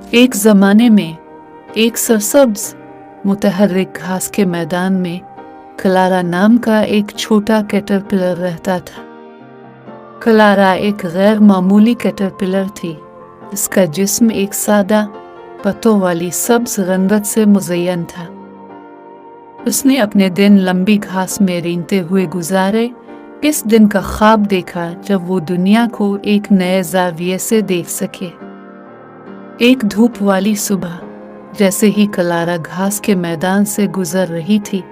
एक ज़माने में एक सरसब्ज मुतहर्रिक घास के मैदान में क्लारा नाम का एक छोटा कैटरपिलर रहता था। क्लारा एक गैर मामूली कैटरपिलर थी। इसका जिस्म एक सादा पत्तों वाली सब्ज रंगत से मुज़य्यन था। उसने अपने दिन लंबी घास में रेंगते हुए गुजारे। इस दिन का ख्वाब देखा जब वो दुनिया को एक नए ज़ाविये से देख सके। एक धूप वाली सुबह जैसे ही क्लारा घास के मैदान से गुजर रही थी,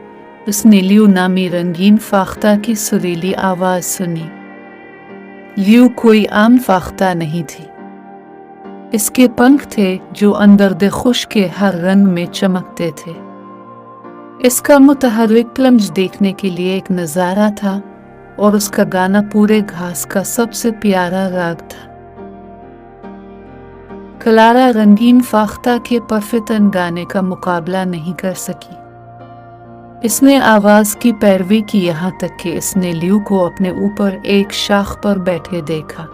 उसने लियू नामी रंगीन फाख्ता की सुरीली आवाज सुनी। लियू कोई आम फाख्ता नहीं थी। इसके पंख थे जो अंदर खुश के हर रंग में चमकते थे। इसका मुतहर्रिक प्लंज देखने के लिए एक नज़ारा था और उसका गाना पूरे घास का सबसे प्यारा राग था। क्लारा रंगीन फाख्ता के परफितन गाने का मुकाबला नहीं कर सकी। इसने आवाज की पैरवी की यहाँ तक कि इसने लियू को अपने ऊपर एक शाख पर बैठे देखा।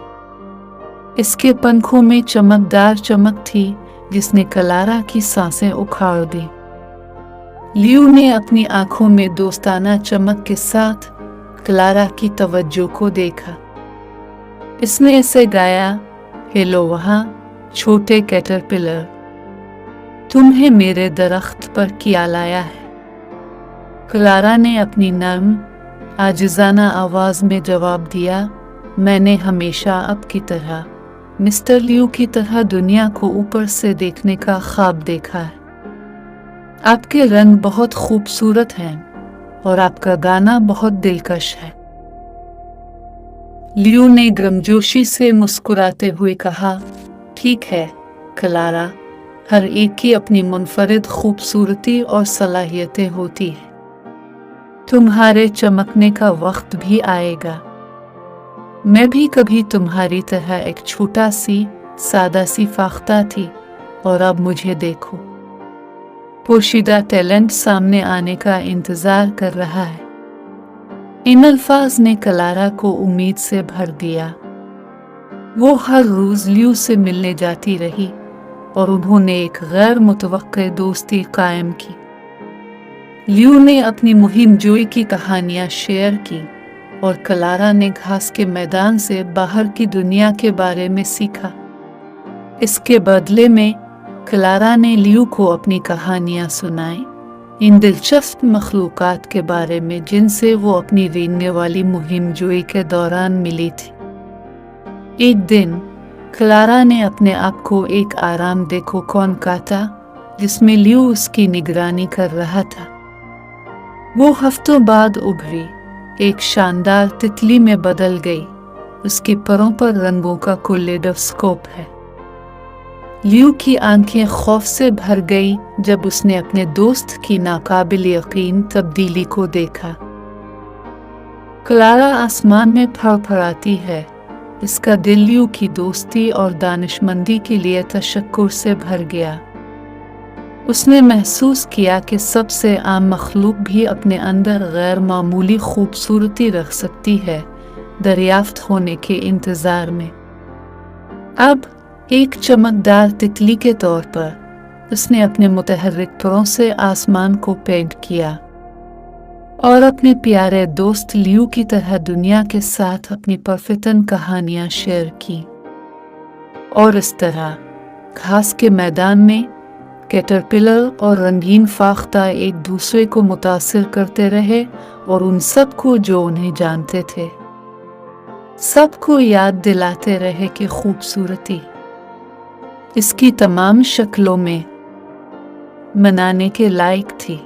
इसके पंखों में चमकदार चमक थी जिसने क्लारा की सांसें उखाड़ दी। लियू ने अपनी आंखों में दोस्ताना चमक के साथ क्लारा की तवज्जो को देखा। इसने इसे गाया, हेलो वहाँ छोटे कैटरपिलर, तुम्हें मेरे दरख्त पर क्या लाया है? क्लारा ने अपनी नर्म आजिज़ाना आवाज़ में जवाब दिया, मैंने हमेशा अब की तरह मिस्टर लियू की तरह दुनिया को ऊपर से देखने का ख्वाब देखा है। आपके रंग बहुत खूबसूरत हैं और आपका गाना बहुत दिलकश है। लियू ने गर्मजोशी से मुस्कुराते हुए कहा, ठीक है क्लारा, हर एक की अपनी मुनफरिद खूबसूरती और सलाहियतें होती हैं। तुम्हारे चमकने का वक्त भी आएगा। मैं भी कभी तुम्हारी तरह एक छोटा सी सादा सी फाख्ता थी और अब मुझे देखो। पोशीदा टैलेंट सामने आने का इंतजार कर रहा है। इन अल्फाज ने क्लारा को उम्मीद से भर दिया। वो हर रोज लियू से मिलने जाती रही और उन्होंने एक गैर मुतवक्के दोस्ती कायम की। लियू ने अपनी मुहिम जोई की कहानियां शेयर की और क्लारा ने घास के मैदान से बाहर की दुनिया के बारे में सीखा। इसके बदले में क्लारा ने लियू को अपनी कहानियां सुनाई, इन दिलचस्प मखलूकात के बारे में जिनसे वो अपनी रेंगने वाली मुहिम जोई के दौरान मिली थी। एक दिन क्लारा ने अपने आप को एक आरामदेह कोकोन काटा जिसमें लियू उसकी निगरानी कर रहा था। वो हफ्तों बाद उभरी एक शानदार तितली में बदल गई। उसके परों पर रंगों का कैलेडोस्कोप है। लियू की आंखें खौफ से भर गई जब उसने अपने दोस्त की नाकाबिल यकीन तब्दीली को देखा। क्लारा आसमान में फड़फड़ाती है। इसका दिल लियू की दोस्ती और दानिशमंदी के लिए तशक्कुर से भर गया। उसने महसूस किया कि सबसे आम मखलूक भी अपने अंदर गैर मामूली खूबसूरती रख सकती है, दरियाफ्त होने के इंतज़ार में। अब एक चमकदार तितली के तौर पर उसने अपने मुतहर्रिक परों से आसमान को पेंट किया और अपने प्यारे दोस्त लियू की तरह दुनिया के साथ अपनी परफितन कहानियां शेयर की। और इस तरह घास के मैदान में कैटरपिलर और रंगीन फाख्ता एक दूसरे को मुतासिर करते रहे और उन सबको जो उन्हें जानते थे सबको याद दिलाते रहे कि खूबसूरती इसकी तमाम शक्लों में मनाने के लायक थी।